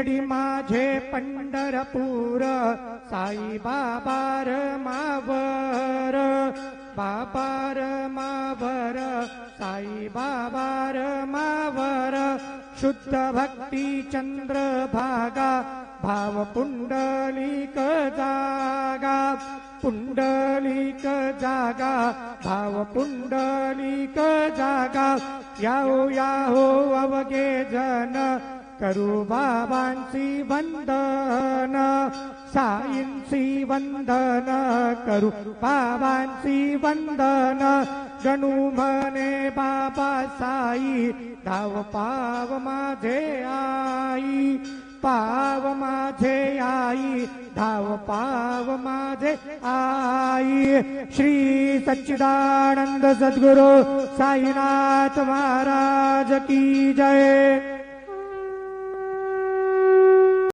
शिरडी माझे पंढरपूर साई बाबार मावर बाबार मावर साई बाबार मावर शुद्ध भक्ती चंद्र भागा भाव पुंडलिक जागा पुंडलिक जागा भाव पुंडलिक जागा याहो याहो अवघे जन करू बाबांची वंदन साईंची वंदन करू बाबांची वंदन गणू म्हणे बाबा साई धाव पाव माझे आई पाव माझे आई धाव पाव माझे आई। श्री सच्चिदानंद सद्गुरु साईनाथ महाराज की जय।